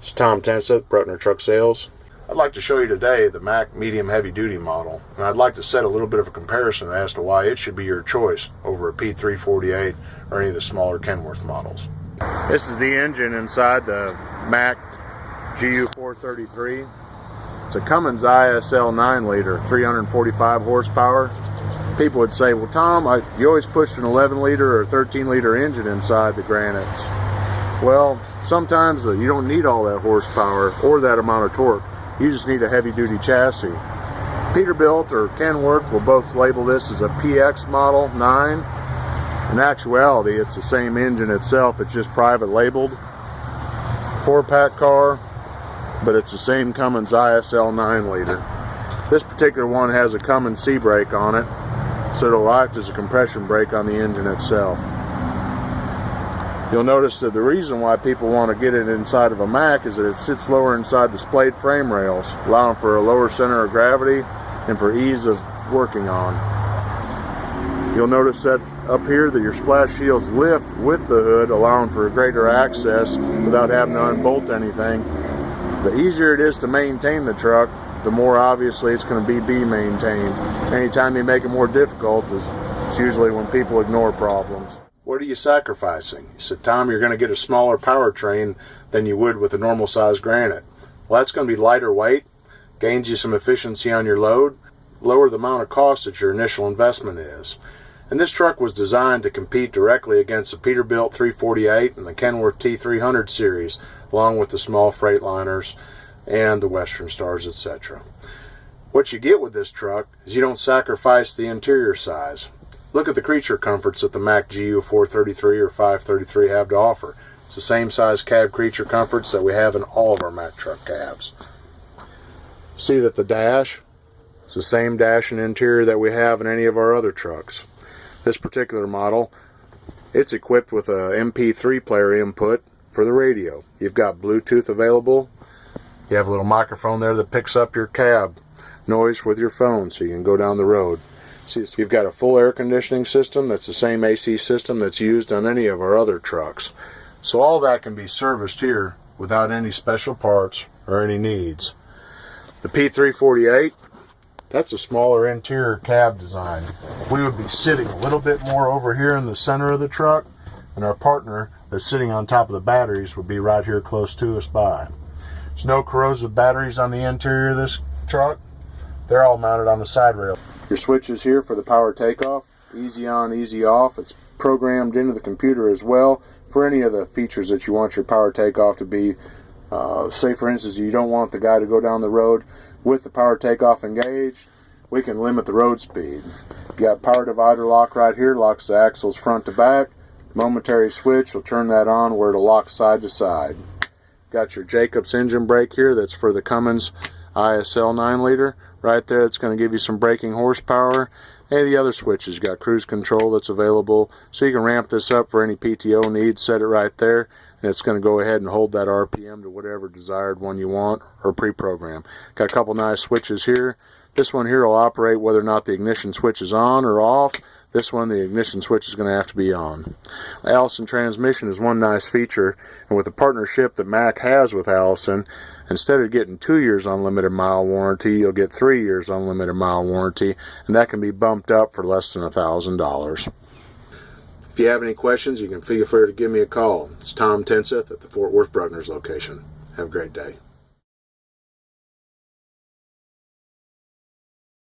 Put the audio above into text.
It's Tom Tenseth, Bruckner Truck Sales. I'd like to show you today the Mack medium heavy duty model, and I'd like to set a little bit of a comparison as to why it should be your choice over a P348 or any of the smaller Kenworth models. This is the engine inside the Mack GU433. It's a Cummins ISL 9-liter, 345 horsepower. People would say, well, Tom, you always pushed an 11-liter or 13-liter engine inside the Granites. Well, sometimes you don't need all that horsepower or that amount of torque. You just need a heavy-duty chassis. Peterbilt or Kenworth will both label this as a PX Model 9. In actuality, it's the same engine itself. It's just private labeled. 4-pack car, but it's the same Cummins ISL 9-liter. This particular one has a Cummins C brake on it, so it'll act as a compression brake on the engine itself. You'll notice that the reason why people want to get it inside of a Mack is that it sits lower inside the splayed frame rails, allowing for a lower center of gravity and for ease of working on. You'll notice that up here that your splash shields lift with the hood, allowing for greater access without having to unbolt anything. The easier it is to maintain the truck, the more obviously it's going to be maintained. Anytime you make it more difficult, it's usually when people ignore problems. What are you sacrificing? You said, Tom, you're going to get a smaller powertrain than you would with a normal size Granite. Well, that's going to be lighter weight, gains you some efficiency on your load, lower the amount of cost that your initial investment is. And this truck was designed to compete directly against the Peterbilt 348 and the Kenworth T300 series, along with the small Freightliners and the Western Stars, etc. What you get with this truck is you don't sacrifice the interior size. Look at the creature comforts that the Mack GU433 or 533 have to offer. It's the same size cab creature comforts that we have in all of our Mack truck cabs. See that the dash is the same dash and interior that we have in any of our other trucks. This particular model, it's equipped with a MP3 player input for the radio. You've got Bluetooth available. You have a little microphone there that picks up your cab noise with your phone so you can go down the road. See, so you've got a full air conditioning system that's the same AC system that's used on any of our other trucks. So all that can be serviced here without any special parts or any needs. The P348, that's a smaller interior cab design. We would be sitting a little bit more over here in the center of the truck, and our partner that's sitting on top of the batteries would be right here close to us by. There's no corrosive batteries on the interior of this truck. They're all mounted on the side rail. Your switches here for the power takeoff, easy on, easy off. It's programmed into the computer as well for any of the features that you want your power takeoff to be. Say for instance, you don't want the guy to go down the road with the power takeoff engaged, we can limit the road speed. You got power divider lock right here, locks the axles front to back. Momentary switch will turn that on where it'll lock side to side. Got your Jacobs engine brake here, that's for the Cummins ISL 9-liter. Right there, it's going to give you some braking horsepower. And the other switches, you got cruise control that's available, so you can ramp this up for any PTO needs. Set it right there, and it's going to go ahead and hold that RPM to whatever desired one you want or pre-program. Got a couple nice switches here. This one here will operate whether or not the ignition switch is on or off. This one, the ignition switch is going to have to be on. Allison Transmission is one nice feature, and with the partnership that Mack has with Allison, instead of getting 2 years unlimited mile warranty, you'll get 3 years unlimited mile warranty, and that can be bumped up for less than $1,000. If you have any questions, you can feel free to give me a call. It's Tom Tenseth at the Fort Worth Bruckner's location. Have a great day.